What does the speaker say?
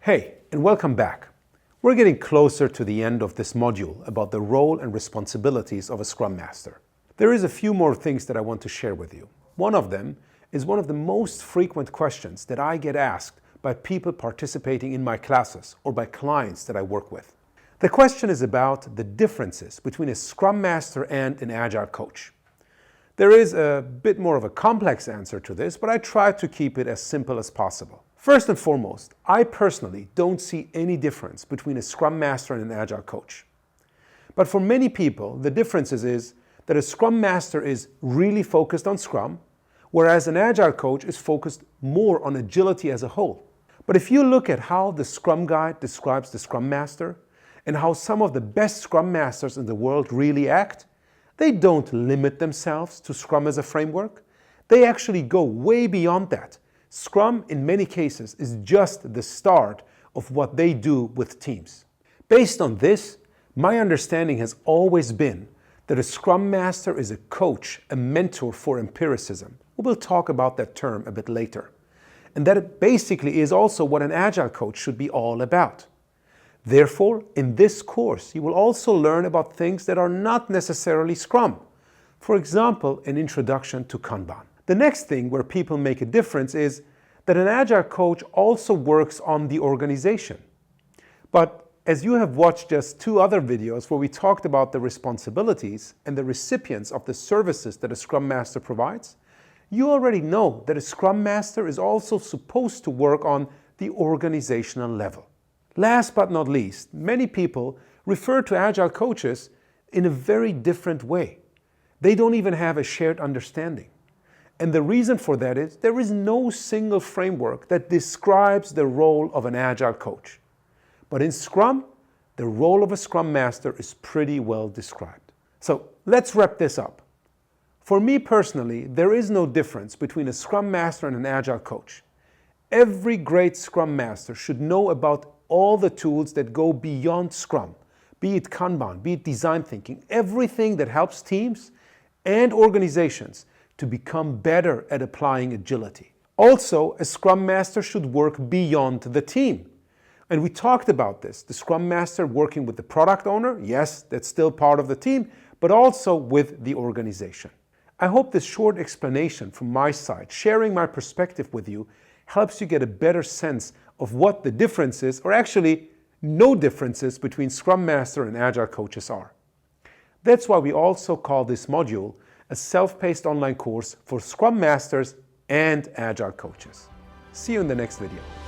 Hey, and welcome back. We're getting closer to the end of this module about the role and responsibilities of a Scrum Master. There is a few more things that I want to share with you. One of them is one of the most frequent questions that I get asked by people participating in my classes or by clients that I work with. The question is about the differences between a Scrum Master and an Agile coach. There is a bit more of a complex answer to this, but I try to keep it as simple as possible. First and foremost, I personally don't see any difference between a Scrum Master and an Agile coach. But for many people, the difference is that a Scrum Master is really focused on Scrum, whereas an Agile coach is focused more on agility as a whole. But if you look at how the Scrum Guide describes the Scrum Master and how some of the best Scrum Masters in the world really act, they don't limit themselves to Scrum as a framework. They actually go way beyond that. Scrum, in many cases, is just the start of what they do with teams. Based on this, my understanding has always been that a Scrum Master is a coach, a mentor for empiricism. We'll talk about that term a bit later. And that it basically is also what an Agile coach should be all about. Therefore, in this course, you will also learn about things that are not necessarily Scrum. For example, an introduction to Kanban. The next thing where people make a difference is that an Agile coach also works on the organization. But as you have watched just two other videos where we talked about the responsibilities and the recipients of the services that a Scrum Master provides, you already know that a Scrum Master is also supposed to work on the organizational level. Last but not least, many people refer to Agile coaches in a very different way. They don't even have a shared understanding. And the reason for that is there is no single framework that describes the role of an Agile coach. But in Scrum, the role of a Scrum Master is pretty well described. So let's wrap this up. For me personally, there is no difference between a Scrum Master and an Agile coach. Every great Scrum Master should know about all the tools that go beyond Scrum, be it Kanban, be it design thinking, everything that helps teams and organizations to become better at applying agility. Also, a Scrum Master should work beyond the team. And we talked about this, the Scrum Master working with the product owner, yes, that's still part of the team, but also with the organization. I hope this short explanation from my side, sharing my perspective with you, helps you get a better sense of what the differences, or actually no differences, between Scrum Master and Agile coaches are. That's why we also call this module a self-paced online course for Scrum Masters and Agile coaches. See you in the next video.